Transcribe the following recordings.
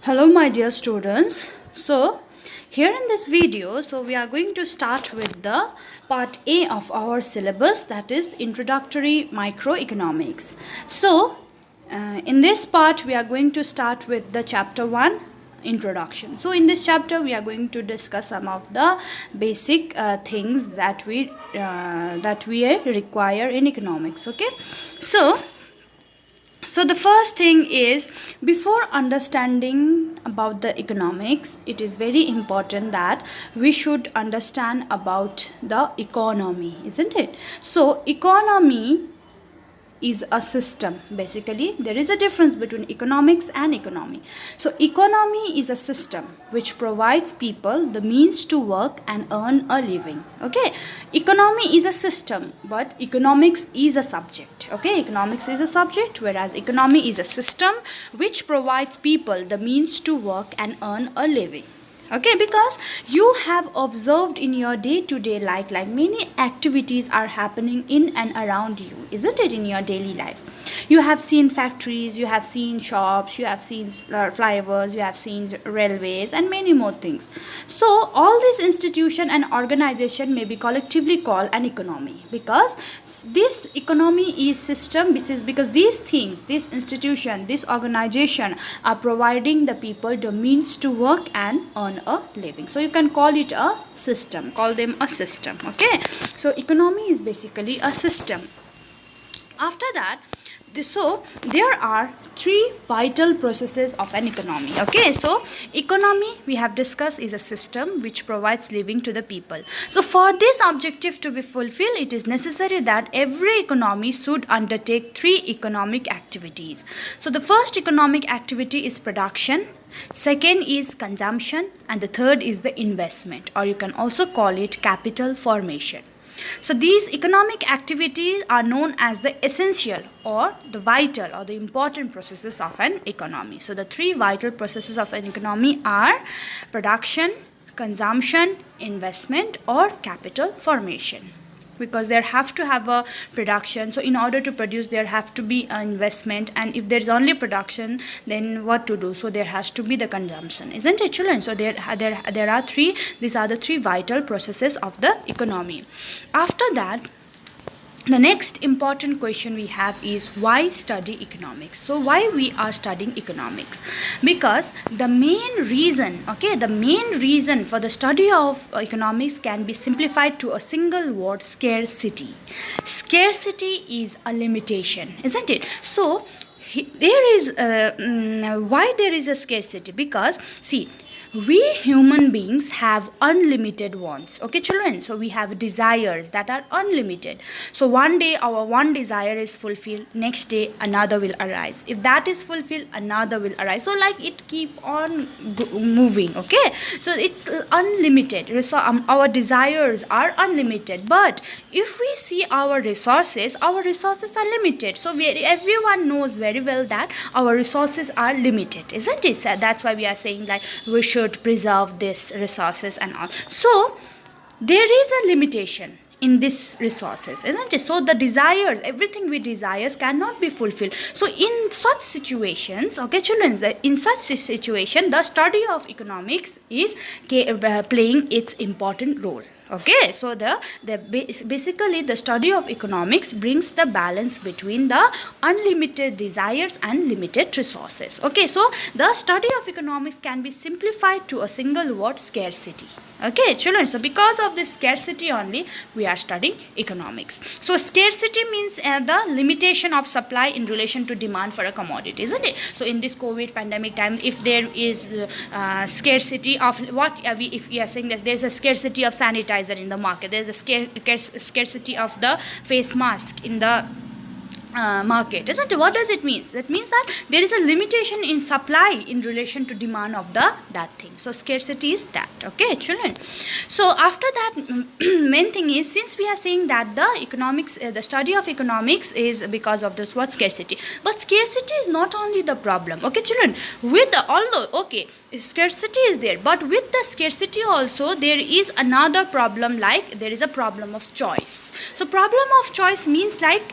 Hello my dear students. So here in this video, we are going to start with the part A of our syllabus, that is introductory microeconomics. So in this part we are going to start with the chapter 1 introduction. So in this chapter we are going to discuss some of the basic things that we require in economics. Okay, so the first thing is, before understanding about the economics, it is very important that we should understand about the economy, isn't it? So economy is a system. Basically there is a difference between economics and economy. So economy is a system which provides people the means to work and earn a living. Okay, economy is a system, but economics is a subject. Okay, economics is a subject, whereas economy is a system which provides people the means to work and earn a living. Okay, because you have observed in your day-to-day life, like many activities are happening in and around you, isn't it? In your daily life you have seen factories, you have seen shops, you have seen flyovers, you have seen railways and many more things. So all this institution and organization may be collectively called an economy, because this economy is system, because these things, this institution, this organization are providing the people the means to work and earn a living. So you can call it a system, call them a system. Okay, so economy is basically a system. After that, so there are three vital processes of an economy. Okay, so economy, we have discussed, is a system which provides living to the people. So for this objective to be fulfilled, it is necessary that every economy should undertake three economic activities. So the first economic activity is production, second is consumption, and the third is the investment, or you can also call it capital formation. So these economic activities are known as the essential or the vital or the important processes of an economy. So the three vital processes of an economy are production, consumption, investment, or capital formation. Because there have to have a production, so in order to produce there have to be an investment, and if there is only production, then what to do? So there has to be the consumption, isn't it, children? So there are three, these are the three vital processes of the economy. After that, the next important question we have is, why study economics? So why we are studying economics? Because the main reason, the main reason for the study of economics can be simplified to a single word: scarcity. Scarcity is a limitation, isn't it? So there is why there is a scarcity? Because see, we human beings have unlimited wants. Okay, children, so we have desires that are unlimited. So one day our one desire is fulfilled, next day another will arise. If that is fulfilled, another will arise. So like it keep on moving. Okay, so it's unlimited. So our desires are unlimited, but if we see our resources are limited. So everyone knows very well that our resources are limited, isn't it? So that's why we are saying like we should preserve these resources and all. So there is a limitation in these resources, isn't it? So the desires, everything we desires cannot be fulfilled. So in such situations, okay children, in such situation the study of economics is playing its important role. Okay, so basically the study of economics brings the balance between the unlimited desires and limited resources. Okay, so the study of economics can be simplified to a single word: scarcity. Okay, children, so because of this scarcity only we are studying economics. So scarcity means the limitation of supply in relation to demand for a commodity, isn't it? So in this COVID pandemic time, if there is scarcity of what if we are saying that there's a scarcity of sanitizer in the market, there's a scarcity of the face mask in the market, isn't it? What does it mean? That means that there is a limitation in supply in relation to demand of that thing. So scarcity is that. Okay, children, so after that main thing is, since we are saying that the economics, the study of economics is because of this what scarcity, but scarcity is not only the problem. Okay, children, with although scarcity is there, but with the scarcity also there is another problem, like there is a problem of choice. So problem of choice means like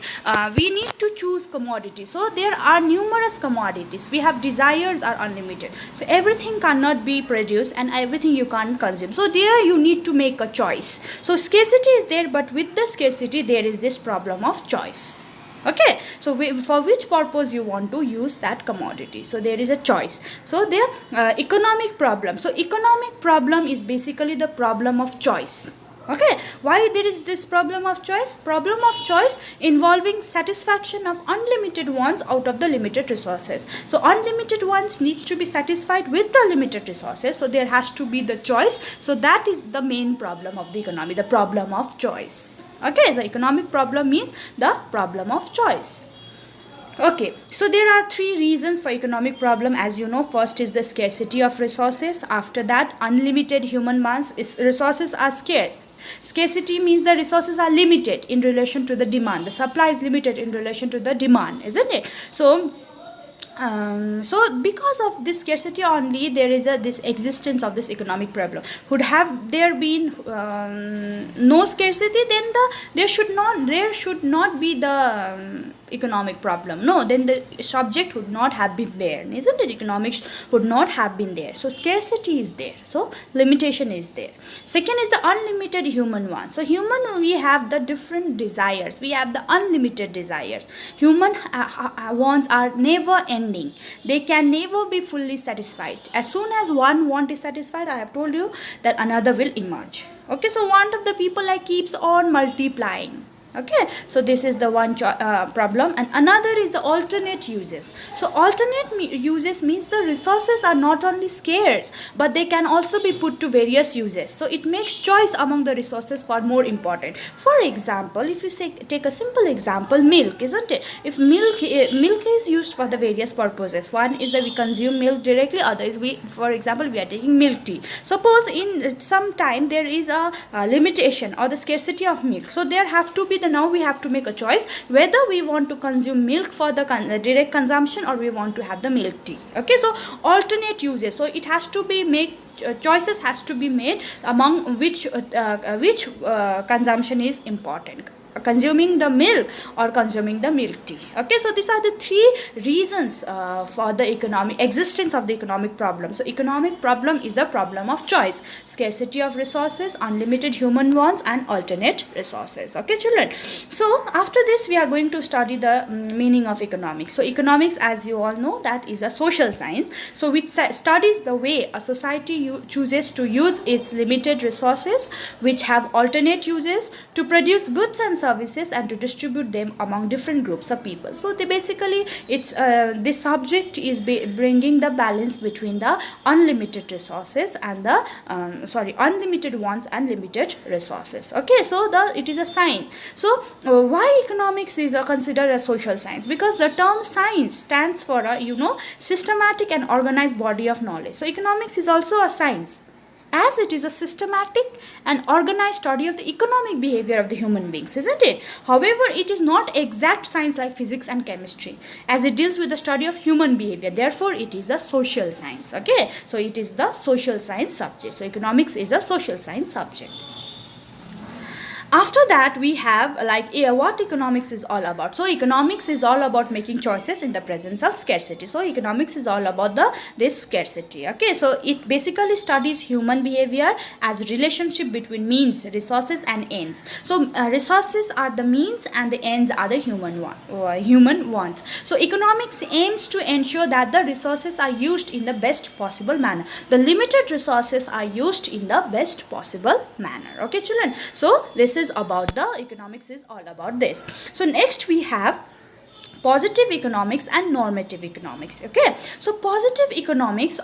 we need to choose commodity. So there are numerous commodities. We have desires are unlimited. So everything cannot be produced and everything you can't consume. So there you need to make a choice. So scarcity is there, but with the scarcity there is this problem of choice. Okay, so for which purpose you want to use that commodity, so there is a choice. So there economic problem. So economic problem is basically the problem of choice. Okay, why there is this problem of choice? Problem of choice involving satisfaction of unlimited wants out of the limited resources. So unlimited wants needs to be satisfied with the limited resources, so there has to be the choice. So that is the main problem of the economy, the problem of choice. Okay, the economic problem means the problem of choice. Okay, so there are three reasons for economic problem, as you know. First is the scarcity of resources. After that, unlimited human mass is resources are scarce. Scarcity means the resources are limited in relation to the demand. The supply is limited in relation to the demand, isn't it? So because of this scarcity only, there is this existence of this economic problem. Would have there been no scarcity, then there should not be the economic problem. No, then the subject would not have been there, isn't it? Economics would not have been there. So scarcity is there, so limitation is there. Second is the unlimited human wants. So human, we have the different desires, we have the unlimited desires. Human wants are never ending, they can never be fully satisfied. As soon as one want is satisfied, I have told you that another will emerge. Okay, so want of the people like keeps on multiplying. Okay, so this is the one problem. And another is the alternate uses. So alternate uses means the resources are not only scarce, but they can also be put to various uses. So it makes choice among the resources far more important. For example, if you say, take a simple example, milk, isn't it? If milk is used for the various purposes. One is that we consume milk directly, other is for example, we are taking milk tea. Suppose in some time there is a limitation or the scarcity of milk, so there have to be now we have to make a choice whether we want to consume milk for the direct consumption or we want to have the milk tea. Okay, so alternate uses. So it has to be choices has to be made among which consumption is important, consuming the milk or consuming the milk tea. Okay, so these are the three reasons for the economic existence of the economic problem. So economic problem is the problem of choice, scarcity of resources, unlimited human wants, and alternate resources. Okay, children, so after this we are going to study the meaning of economics. So economics, as you all know, that is a social science, so which studies the way a society chooses to use its limited resources, which have alternate uses, to produce goods and services and to distribute them among different groups of people. So they basically, it's this subject is bringing the balance between the unlimited resources and the unlimited wants and limited resources. Okay, so it is a science. So why economics is considered a social science? Because the term science stands for a systematic and organized body of knowledge. So economics is also a science, as it is a systematic and organized study of the economic behavior of the human beings, isn't it? However, it is not exact science like physics and chemistry, as it deals with the study of human behavior. Therefore, it is the social science. Okay, so it is the social science subject. So economics is a social science subject. After that, we have what economics is all about. So economics is all about making choices in the presence of scarcity. So economics is all about this scarcity. Okay, so it basically studies human behavior as relationship between means, resources, and ends. So resources are the means and the ends are the human wants. So economics aims to ensure that the resources are used in the best possible manner. The limited resources are used in the best possible manner. Okay, children, so this is about the economics is all about this. So next we have positive economics and normative economics. Okay, so positive economics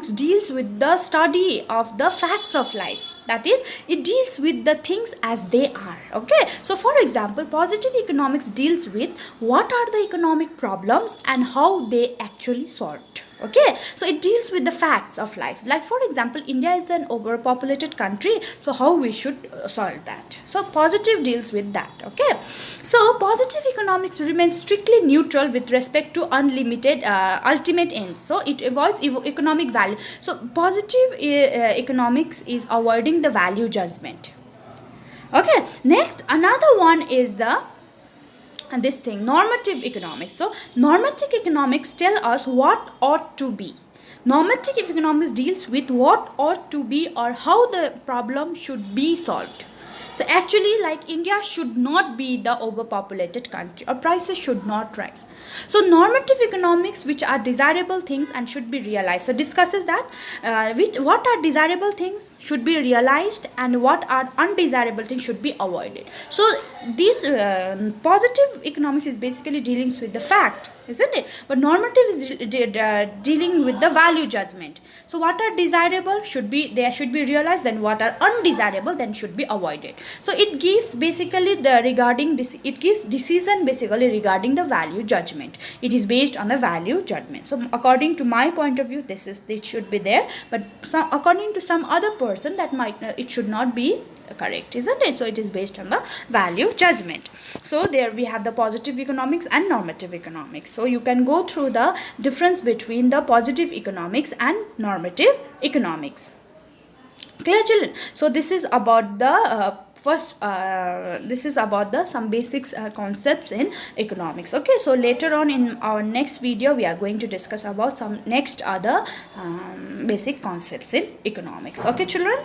deals with the study of the facts of life. That is, it deals with the things as they are. Okay, so for example, positive economics deals with what are the economic problems and how they actually solved. Okay, so it deals with the facts of life. Like for example, India is an overpopulated country, so how we should solve that. So positive deals with that. Okay, so positive economics remains strictly neutral with respect to unlimited ultimate ends. So it avoids economic value. So positive economics is avoiding the value judgment. Okay, next another one is the and this thing, normative economics. So normative economics tell us what ought to be. Normative economics deals with what ought to be or how the problem should be solved. So actually, like, India should not be the overpopulated country, or prices should not rise. So normative economics, which are desirable things and should be realized, so discusses that what are desirable things should be realized and what are undesirable things should be avoided. So this positive economics is basically dealing with the fact, isn't it? But normative is dealing with the value judgment. So what are desirable should be realized, then what are undesirable then should be avoided. So it gives basically it gives decision basically regarding the value judgment. It is based on the value judgment. So according to my point of view, it should be there, but according to some other person, that might it should not be correct, isn't it? So it is based on the value judgment. So there we have the positive economics and normative economics. So you can go through the difference between the positive economics and normative economics. Clear, children? So this is about the this is about the some basics concepts in economics. Okay, so later on in our next video we are going to discuss about some next other basic concepts in economics. Okay, children?